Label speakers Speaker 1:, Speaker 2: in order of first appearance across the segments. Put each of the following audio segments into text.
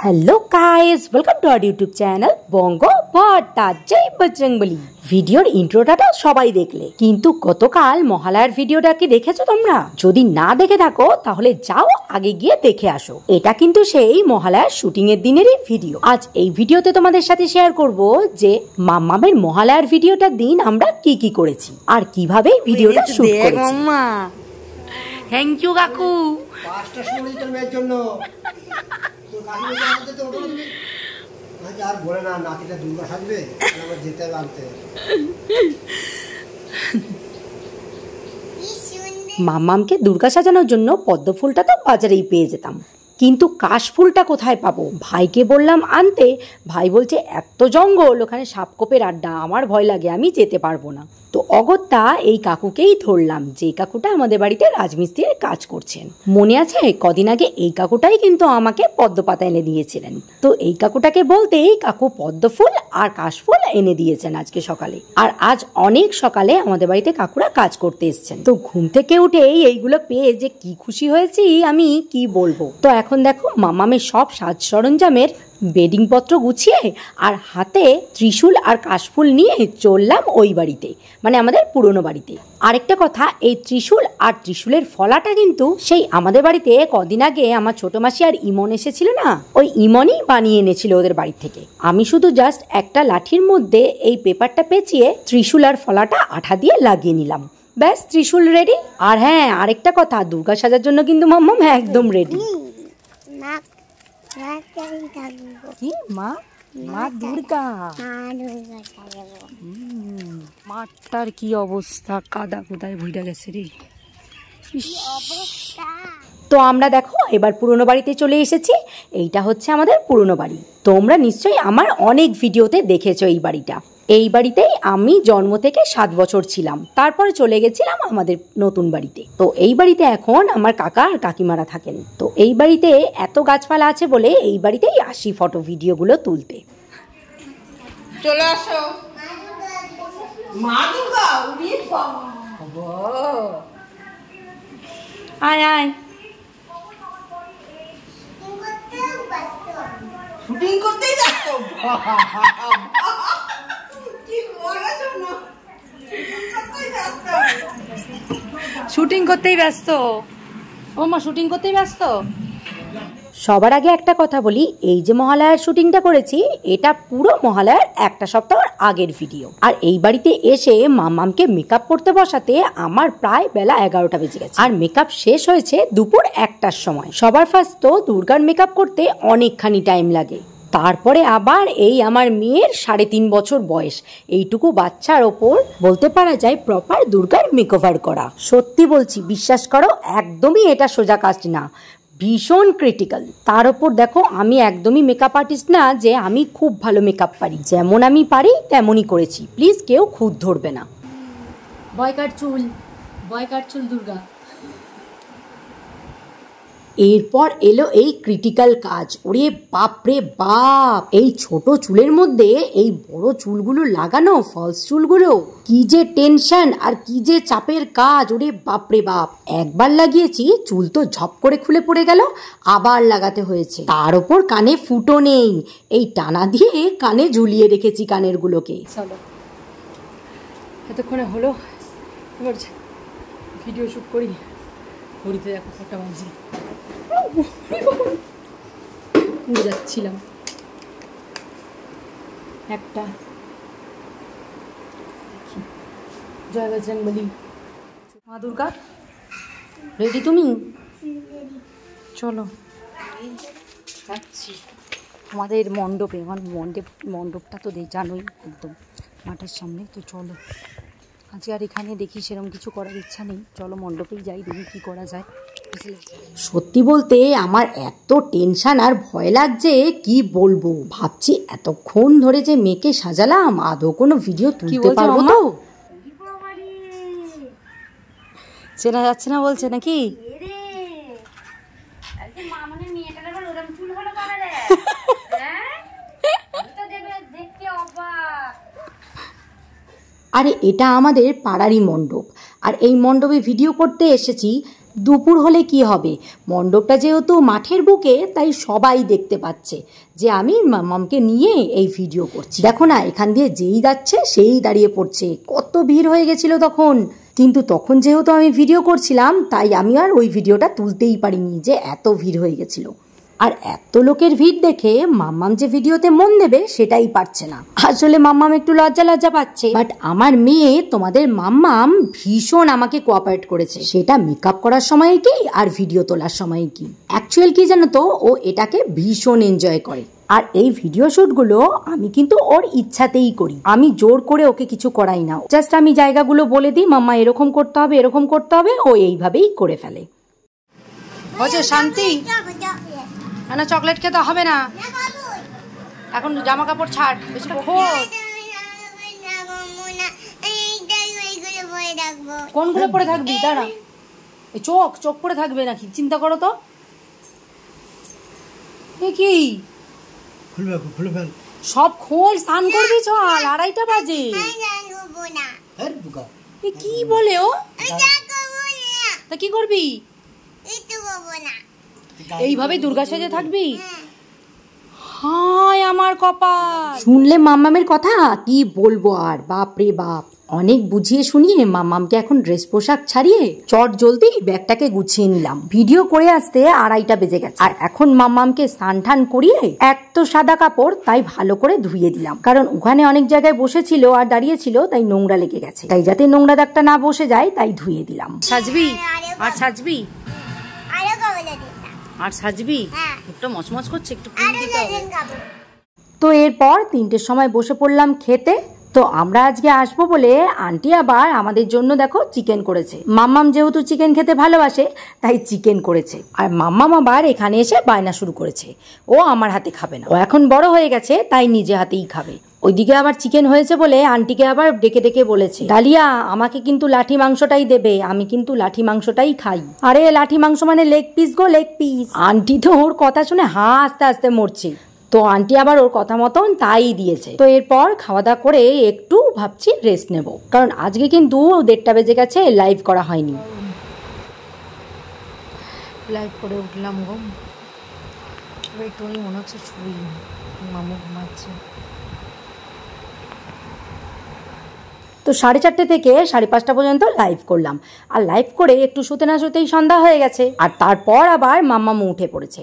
Speaker 1: Hello guys welcome to our YouTube channel Banga Bhatta জয় বজরংবলী। ভিডিওর ইন্ট্রোটা তো সবাই দেখলে, কিন্তু গতকাল মহালয়ার ভিডিওটা কি দেখেছো তোমরা? যদি না দেখে থাকো তাহলে যাও আগে গিয়ে দেখে আসো। এটা কিন্তু সেই মহালয়ার শুটিং এর দিনেরই ভিডিও। আজ এই ভিডিওতে তোমাদের সাথে শেয়ার করব যে মাম্মামের মহালয়ার ভিডিওটার দিন আমরা কি কি করেছি আর কিভাবে ভিডিওটা শুট করেছি। মাম্মা থ্যাংক ইউ কাকু।
Speaker 2: পাঁচটা সময় তোর মেয়ের জন্য
Speaker 1: মাম্মামকে দুর্গা সাজানোর জন্য পদ্ম ফুলটা তো বাজারেই পেয়ে যেতাম, কিন্তু কাশফুলটা কোথায় পাবো? ভাইকে বললাম আনতে, ভাই বলছে এত জঙ্গল, ওখানে সাপকোপের আড্ডা, আমার ভয় লাগে, আমি যেতে পারবো না। তো অগত্যা এই কাকুকেই ধরলাম, যে কাকুটা আমাদের বাড়িতে রাজমিস্ত্রির কাজ করছেন। মনে আছে কদিন আগে এই কাকুটাই কিন্তু আমাকে পদ্ম পাতা এনে দিয়েছিলেন। তো এই কাকুটাকে বলতেই কাকু পদ্ম ফুল আর কাশফুল এনে দিয়েছেন আজকে সকালে। আর আজ অনেক সকালে আমাদের বাড়িতে কাকুরা কাজ করতে এসছেন। তো ঘুম থেকে উঠেই এইগুলো পেয়ে যে কি খুশি হয়েছি আমি কি বলবো। তো এখন দেখো মামামের সব সাজ সরঞ্জামের বেডিং পত্র গুছিয়ে আর হাতে ত্রিশূল আর কাশফুল নিয়ে চললাম ওই বাড়িতে, মানে আমাদের পুরনো বাড়িতে। আরেকটা কথা, এই ত্রিশূল আর ত্রিশূলের ফলাটা কিন্তু সেই আমাদের বাড়িতে কদিন আগে আমার ছোট মাসি আর ইমন এসেছিল না, ওই ইমনই বানিয়ে এনেছিল ওদের বাড়ি থেকে। আমি শুধু জাস্ট একটা লাঠির মধ্যে এই পেপারটা পেঁচিয়ে ত্রিশূল আর ফলাটা আঠা দিয়ে লাগিয়ে নিলাম, ব্যাস ত্রিশূল রেডি। আর হ্যাঁ, আরেকটা কথা, দুর্গা সাজার জন্য কিন্তু মাম্মাম একদম রেডি। কি মা? মা দুর্গা? মাঠটার কি অবস্থা, কাদা কোদায় ভুইরা গেছে রে। তো আমরা দেখো এবার পুরনো বাড়িতে চলে এসেছি। এইটা হচ্ছে আমাদের পুরনো বাড়ি। তোমরা নিশ্চয়ই আমার অনেক ভিডিওতে দেখেছো এই বাড়িটা। এই বাড়িতেই আমি জন্ম থেকে 7 বছর ছিলাম, তারপরে চলে গেছিলাম আমাদের নতুন বাড়িতে। তো এই বাড়িতে এখন আমার কাকা আর কাকিমারা থাকেন। তো এই বাড়িতে এত গাছপালা আছে বলে এই বাড়িতেই আসি ফটো ভিডিওগুলো তুলতে।
Speaker 3: চলে আসো মা দুর্গা। উড়ি বাবা,
Speaker 1: আয় আয়,
Speaker 3: শুটিং করতেই যাচ্ছ?
Speaker 1: শুটিং করতেই ব্যস্ত। ও মা শুটিং করতেই ব্যস্ত। সবার আগে একটা কথা বলি, এই যে মহালয়ার শুটিংটা করেছি এটা পুরো মহালয়ার একটা সপ্তাহ আগের ভিডিও। আর এই বাড়িতে এসে মামামকে মেকআপ করতে বসাতে আমার প্রায় বেলা 11টা বেজে গেছে, আর মেকআপ শেষ হয়েছে দুপুর 1টার সময়। সবার ফার্স্ট তো দুর্গার মেকআপ করতে অনেকখানি টাইম লাগে, তারপরে আবার এই আমার মেয়ের 3.5 বছর বয়স, এইটুকু বাচ্চার ওপর বলতে পারা যায় প্রপার দুর্গার মেকওভার করা। সত্যি বলছি, বিশ্বাস করো একদমই এটা সোজা কাজ না, ভীষণ ক্রিটিক্যাল। তার উপর দেখো আমি একদমই মেকআপ আর্টিস্ট না যে আমি খুব ভালো মেকআপ পারি, যেমন আমি পারি তেমনই করেছি, প্লিজ কেউ খুঁত ধরবে না। বয়কাট চুল দুর্গা। এরপর এলো এই ক্রিটিক্যাল কাজ। ওরে বাপরে বাপ, এই ছোট চুলের মধ্যে এই বড় চুলগুলো লাগানো, ফলস চুলগুলো, কি যে টেনশন আর কি যে চাপের কাজ। ওরে বাপরে বাপ, একবার লাগিয়েছি চুল তো ঝপ করে খুলে পড়ে গেল, আবার লাগাতে হয়েছে। তার উপর কানে ফুটো নেই, এই টানা দিয়ে কানে ঝুলিয়ে রেখেছি কানের গুলোকে। চলো এতক্ষণে হলো, এবার ভিডিও শুট করি। ঘড়িতে দেখো 4টা বাজে, যাচ্ছিলাম একটা। জয় বজরংবলী। মা দুর্গা রেডি তুমি? চলো যাচ্ছি আমাদের মণ্ডপে। আমার মণ্ডপটা তো জানোই একদম মাঠের সামনে। তো চলো আজ আর এখানে দেখি সেরকম কিছু করার ইচ্ছা নেই, চলো মণ্ডপেই যাই, দেখি কি করা যায়। সত্যি বলতে আমার এত টেনশন আর ভয় লাগছে কি বলবো। ভাবছি এতক্ষণ ধরে যে মেয়েকে সাজালাম, আদৌ কোনো ভিডিও তুলতে পারবো তো? চেনা যাচ্ছে না বলছে নাকি? আরে এটা আমাদের পাড়ারই মণ্ডপ, আর এই মণ্ডপে ভিডিও করতে এসেছি। দুপুর হলে কি হবে, মণ্ডপটা যেহেতু মাঠের বুকে তাই সবাই দেখতে পাচ্ছে যে আমি মাম্মামকে নিয়ে এই ভিডিও করছি। দেখো না, এখান দিয়ে যেই যাচ্ছে সেই দাঁড়িয়ে পড়ছে, কত ভিড় হয়ে গেছিল তখন। কিন্তু তখন যেহেতু আমি ভিডিও করছিলাম তাই আমি আর ওই ভিডিওটা তুলতেই পারিনি যে এত ভিড় হয়ে গেছিল। আর এত লোকের ভিড় দেখে মাম্মাম যে ভিডিওতে মন দেবে সেটাই পারছে না। আসলে মাম্মাম একটু লজ্জা লজ্জা পাচ্ছে। বাট আমার মেয়ে তোমাদের মাম্মাম ভীষণ আমাকে কোঅপারেট করেছে, সেটা মেকআপ করার সময় কি আর ভিডিও তোলার সময় কি। অ্যাকচুয়াল কি জানো তো, ও এটাকে ভীষণ এনজয় করে। আর এই ভিডিও শুটগুলো আমি কিন্তু ওর ইচ্ছাতেই করি, আমি জোর করে ওকে কিছু করাই না। জাস্ট আমি জায়গাগুলো বলে দিই, মাম্মা এরকম করতে হবে এরকম করতে হবে, ও এইভাবেই করে ফেলে। হচ্ছে শান্তি না, চকলেট খেতে হবে না, এখন জামা কাপড় ছাড়, বেশি কোনগুলো পরে থাকবি? দাঁড়া, এই চোখ পরে থাকবে নাকি? চিন্তা করো তো, কি সব খোল, স্নান করবি, চল, 2:30 বাজে। কি বলে ও? তা কি করবি? এইভাবে দুর্গা সেজে থাকবি? হায় আমার কপাল। শুনলে মাম্মামের কথা কি বলবো আর, বাপ রে বাপ। অনেক বুঝিয়ে শুনিয়ে মাম্মামকে এখন ড্রেস পোশাক ছাড়িয়ে চট জলদি ব্যাগটাকে গুছিয়ে নিলাম। ভিডিও করে আসতে 2:30 বেজে গেছে। আর এখন মাম্মামকে স্নান টান করিয়ে, এক তো সাদা কাপড় তাই ভালো করে ধুয়ে দিলাম, কারণ ওখানে অনেক জায়গায় বসেছিল আর দাঁড়িয়েছিল তাই নোংরা লেগে গেছে, তাই যাতে নোংরা দাগটা না বসে যায় তাই ধুয়ে দিলাম। সাজবি আর সাজবি আর সাজবি, একটু মচমচ করছে, একটু তো এরপর 3টের সময় বসে পড়লাম খেতে। তো আমরা আজকে আসবো বলে আন্টি আবার আমাদের জন্য দেখো চিকেন করেছে। মাম্মাম যেহেতু চিকেন খেতে ভালোবাসে তাই চিকেন করেছে। আর মাম্মাম আবার এখানে এসে বায়না শুরু করেছে, ও আমার হাতে খাবে না, ও এখন বড় হয়ে গেছে তাই নিজে হাতেই খাবে। ওইদিকে আবার চিকেন হয়েছে বলে আন্টিকে আবার ডেকে ডেকে বলেছে, ডালিয়া আমাকে কিন্তু লাঠি মাংসটাই দেবে, আমি কিন্তু লাঠি মাংসটাই খাই। আরে লাঠি মাংস মানে লেগ পিস গো, লেগ পিস। আন্টি তো ওর কথা শুনে হাসতে হাসতে মরছে, তো আন্টি আবার ওর কথা মতন তাই দিয়েছে। তো এরপর খাওয়া দাওয়া করে একটু ভাবছি রেস্ট নেব, কারণ আজকে কিন্তু 1:30 বেজে গেছে, লাইভ করা হয়নি। লাইভ করে উঠলাম গো, একটু মনে হচ্ছে শুই, মামু ঘুমাচ্ছে। তো 4:30 থেকে 5:30 পর্যন্ত লাইভ করলাম। আর লাইভ করে একটু শুতে না শুতেই সন্ধ্যা হয়ে গেছে। আর তারপর আবার মাম্মামু উঠে পড়েছে।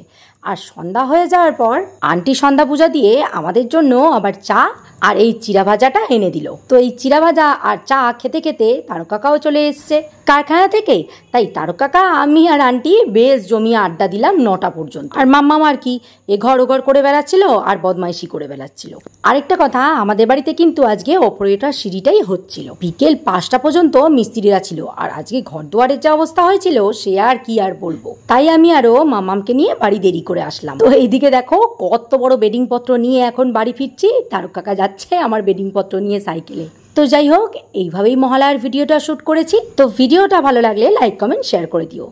Speaker 1: আর সন্ধ্যা হয়ে যাওয়ার পর আন্টি সন্ধ্যা পূজা দিয়ে আমাদের জন্য আবার চা আর এই চিড়া ভাজাটা এনে দিল। তো এই চিড়া ভাজা আর চা খেতে খেতে তারক কাকাও চলে এসছে কারখানা থেকে। তাই তারক কাকা, আমি আর আন্টি বেশ জমিয়ে আড্ডা দিলাম 9টা পর্যন্ত। আর মাম্মাম আর কি এঘর ওঘর করে বেড়াচ্ছিল আর বদমাইশি করে বেড়াচ্ছিল। আরেকটা কথা, আমাদের বাড়িতে কিন্তু আজকে অপারেটর সিঁড়িটাই হচ্ছিল। বিকেল 5টা পর্যন্ত মিস্ত্রিরা ছিল। আর আজকে ঘর দুয়ারের যে অবস্থা হয়েছিল সে আর কি আর বলবো। তাই আমি আরো মাম্মামকে নিয়ে বাড়ি দেরি করে আসলাম। তো এইদিকে দেখো কত বড় বেডিং পত্র নিয়ে এখন বাড়ি ফিরছি। তারক কাকা যাচ্ছে আমার বেডিং পত্র নিয়ে সাইকেলে। তো যাই হোক, এইভাবেই মহালয়ার ভিডিওটা শুট করেছি। তো ভিডিওটা ভালো লাগলে লাইক কমেন্ট শেয়ার করে দিও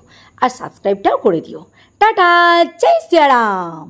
Speaker 1: আর সাবস্ক্রাইবটাও করে দিও। টাটা, জয় শ্রীরাম।